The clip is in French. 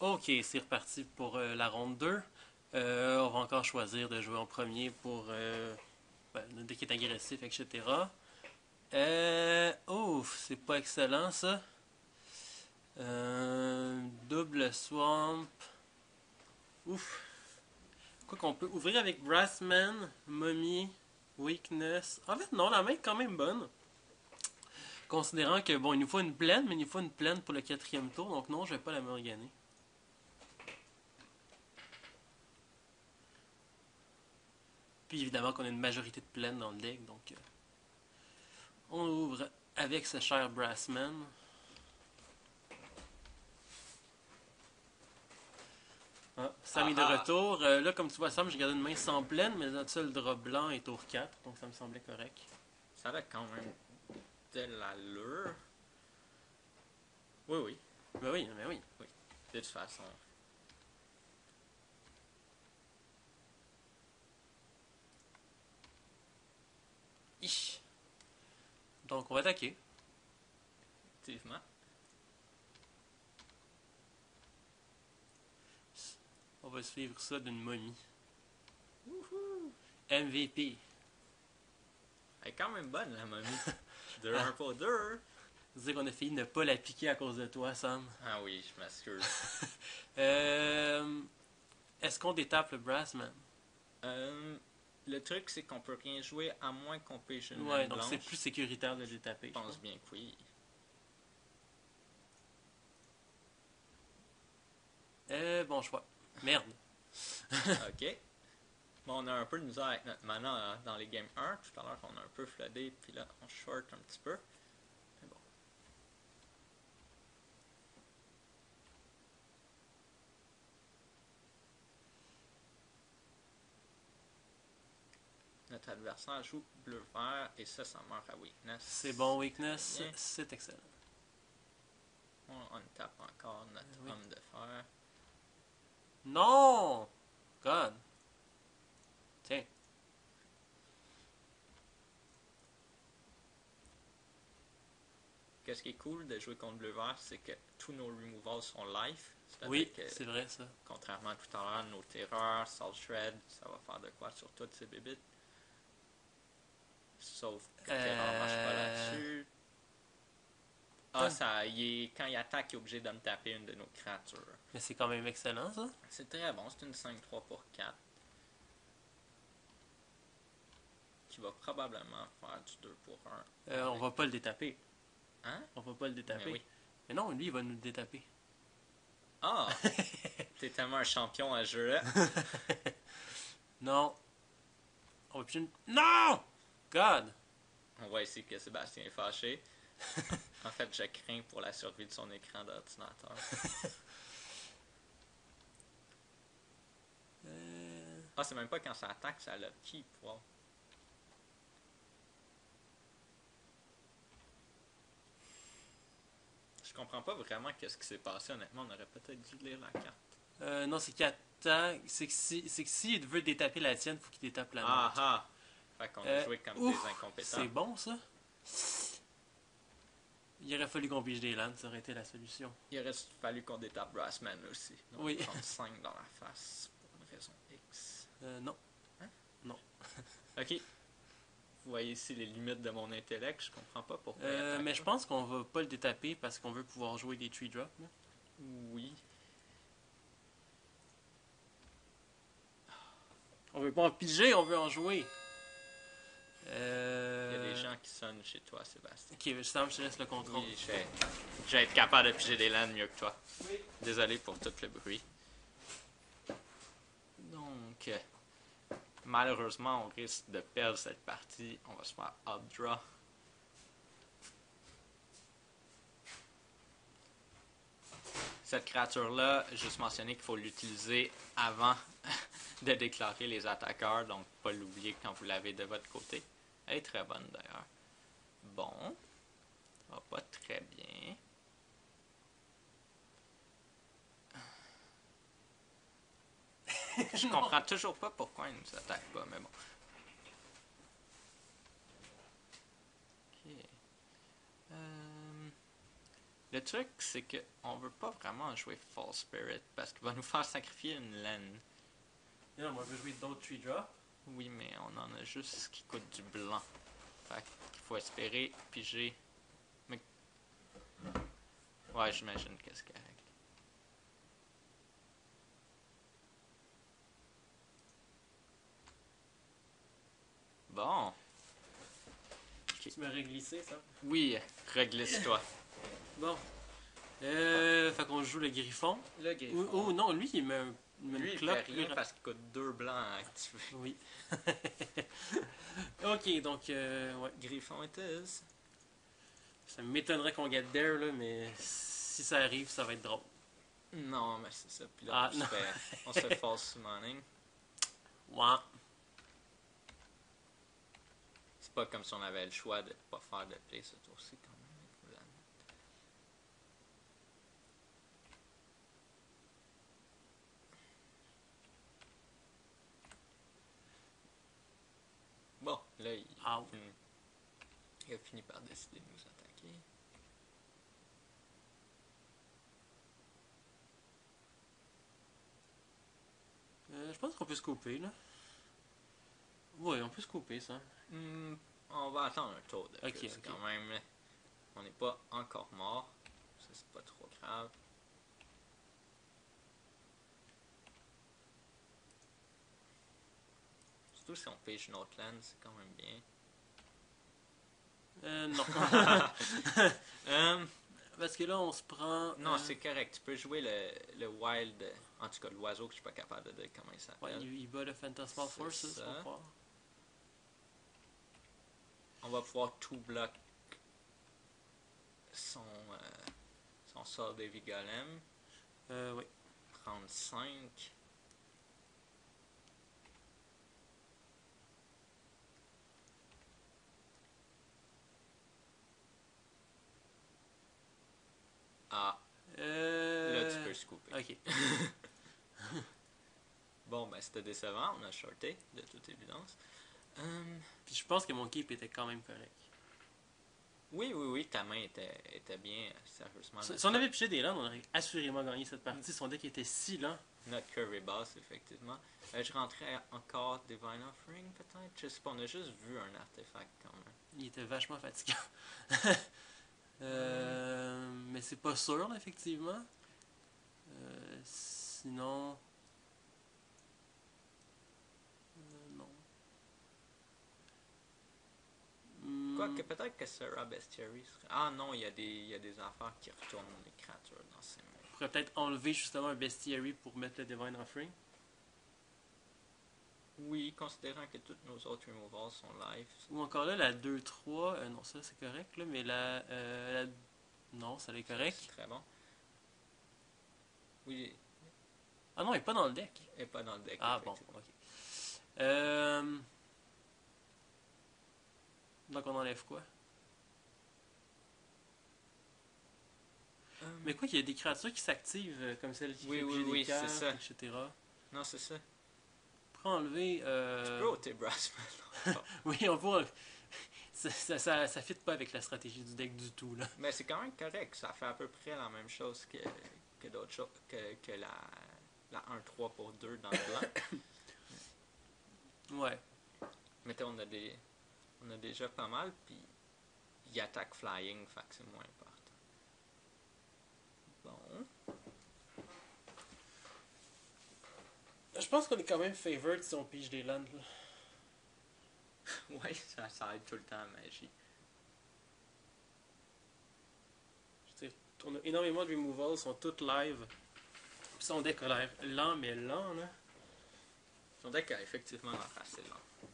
Ok, c'est reparti pour la ronde 2. On va encore choisir de jouer en premier pour le deck est agressif, etc. Ouf, c'est pas excellent ça. Double swamp. Ouf. Quoi qu'on peut ouvrir avec Brassman, Mummy, Weakness. En fait, non, la main est quand même bonne. Considérant que, bon, il nous faut une plaine, mais il nous faut une plaine pour le quatrième tour, donc non, je vais pas la morganer. Puis évidemment qu'on a une majorité de plaines dans le deck, donc on ouvre avec ce cher Brassman. Ah, Sam est de retour. Là, comme tu vois, Sam, j'ai gardé une main sans plaine, mais notre seul drop blanc est tour 4, donc ça me semblait correct. Ça a quand même de l'allure. Oui, oui. Ben oui, ben oui. Oui, de toute façon. Hi. Donc on va attaquer. Effectivement. On va suivre ça d'une momie. Wouhou! MVP. Elle est quand même bonne, la momie. 2-1 pour 2. C'est-à-dire qu'on a failli ne pas la piquer à cause de toi, Sam. Ah oui, je m'excuse. Est-ce qu'on détape le Brassman? Le truc, c'est qu'on peut rien jouer à moins qu'on pêche une Ouais, main donc blanche. c'est plus sécuritaire de le détaper. Je pense bien que oui. Bon choix. Merde. Ok. Bon, on a un peu de misère avec notre mana dans les games 1. Tout à l'heure, on a un peu floodé, puis là, on short un petit peu. Mais bon. Notre adversaire joue bleu-vert, et ça meurt à weakness. C'est bon, weakness. Bien. C'est excellent. On tape encore notre homme de fer. Non! God. Tiens. Qu'est-ce qui est cool de jouer contre bleu-vert, c'est que tous nos removals sont life. Oui, c'est vrai ça. Contrairement à tout à l'heure, nos terreurs, Salt Shred, ça va faire de quoi sur toutes ces bébites. Sauf que terreur marche pas là-dessus. Ah, quand il attaque, il est obligé de me taper une de nos créatures. Mais c'est quand même excellent ça. C'est très bon, c'est une 5-3 pour 4. Qui va probablement faire du 2 pour 1. On va pas le détaper. Hein? On va pas le détaper. Mais oui. Mais non, lui, il va nous le détaper. Ah! T'es tellement un champion à ce jeu-là. Non. On va plus... Non! God! On voit ici que Sébastien est fâché. En fait, je crains pour la survie de son écran d'ordinateur. Ah, c'est même pas quand ça attaque, ça l'a keep. Wow. Je comprends pas vraiment qu'est-ce qui s'est passé, honnêtement. On aurait peut-être dû lire la carte. Non, c'est qu'il attaque. C'est que s'il veut détaper la tienne, faut qu'il détape la nôtre. Ah! Fait qu'on a joué comme des incompétents. C'est bon ça? Il aurait fallu qu'on pige des landes, ça aurait été la solution. Il aurait fallu qu'on détape Brassman aussi. Donc, oui. 35 dans la face pour une raison X. Non. Hein? Non. Ok. Vous voyez ici les limites de mon intellect, je comprends pas pourquoi. Mais je pense qu'on va pas le détaper parce qu'on veut pouvoir jouer des tree drops. Là. Oui. On veut pas en piger, on veut en jouer. Il y a des gens qui sonnent chez toi, Sébastien. Ok, Sam, je te laisse le contrôle. Oui, je vais être capable de piger des landes mieux que toi. Oui. Désolé pour tout le bruit. Donc, malheureusement, on risque de perdre cette partie. On va se faire updraw. Cette créature-là, juste mentionner qu'il faut l'utiliser avant de déclarer les attaqueurs, donc pas l'oublier quand vous l'avez de votre côté. Elle est très bonne d'ailleurs. Bon, ça va pas très bien. Je comprends toujours pas pourquoi il nous attaque pas, mais bon. Ok. Le truc, c'est que on veut pas vraiment jouer False Spirit parce qu'il va nous faire sacrifier une laine. Et non, on veut jouer d'autres 3 drops. Oui, mais on en a juste qui coûtent du blanc. Fait qu'il faut espérer piger. Mais... Ouais, j'imagine que c'est correct. Bon. Tu m'as réglissé ça. Oui, reglisse-toi. Bon. Fait qu'on joue le griffon. Le griffon. Oh non, lui il me Lui, il clope. fait rien parce qu'il coûte 2 blancs à activer. Oui. Ok, donc ouais. Griffon it is. Ça m'étonnerait qu'on get there là, mais si ça arrive, ça va être drôle. Non, mais c'est ça. Puis là, Ah, on se fait false summoning. Ouais. C'est pas comme si on avait le choix de pas faire de play ce tour-ci quand même. Bon, là, il a fini par décider de nous attaquer. Je pense qu'on peut se couper là. Oui, on peut se couper ça. On va attendre un tour de Ok, plus ok. quand même. Là. On n'est pas encore mort. Ça, c'est pas trop grave. Surtout si on pêche une autre land, c'est quand même bien. Non. Parce que là, on se prend. Non, c'est correct. Tu peux jouer le wild. En tout cas, l'oiseau que je suis pas capable de dire comment il s'appelle. Ouais, il bat le Phantasmal C'est Forces, ça. on croit. On va pouvoir tout bloc son sort de Vigolem. Oui. Prendre 5. Ah, là tu peux scooper. Ok. Bon, ben c'était décevant, on a shorté, de toute évidence. Puis je pense que mon keep était quand même correct. Oui, ta main était bien, sérieusement. Si on avait piché des lands, on aurait assurément gagné cette partie. Son deck était si lent. Notre curve est basse, effectivement. Je rentrais encore Divine Offering, peut-être. Je sais pas, on a juste vu un artefact quand même. Il était vachement fatigant. Mais c'est pas sûr, là, effectivement. Sinon. Non. Quoique, peut-être que Serra Bestiary serait... Ah non, il y a des affaires qui retournent les créatures dans ses mains. On pourrait peut-être enlever justement un Bestiary pour mettre le Divine Offering. Oui, considérant que toutes nos autres removals sont live. Ou encore là, la 2-3. Non, ça c'est correct, là, mais la... Non, ça est correct. C'est très bon. Oui, Ah non, il est pas dans le deck. et pas dans le deck. Ah bon, effectivement. ok. Donc on enlève quoi? Mais quoi qu'il y a des créatures qui s'activent, comme celle qui Oui, fait oui, bouger oui, des cartes, c'est ça. etc. Non, c'est ça. Pour enlever... Tu peux ôter Brassman. Oui, on peut... Ça fit pas avec la stratégie du deck du tout, là. Mais c'est quand même correct. Ça fait à peu près la même chose que d'autres choses. Que la 1-3 pour 2 dans le blanc. Ouais. Mais on a déjà pas mal, puis il attaque flying, fait que c'est moins important. Bon. Je pense qu'on est quand même favored si on pige des lands, là. Ouais, ça aide tout le temps à la magie. Je veux dire, on a énormément de removals, sont toutes live. Puis son deck a l'air lent, mais lent, là. Son deck a effectivement l'air assez lent.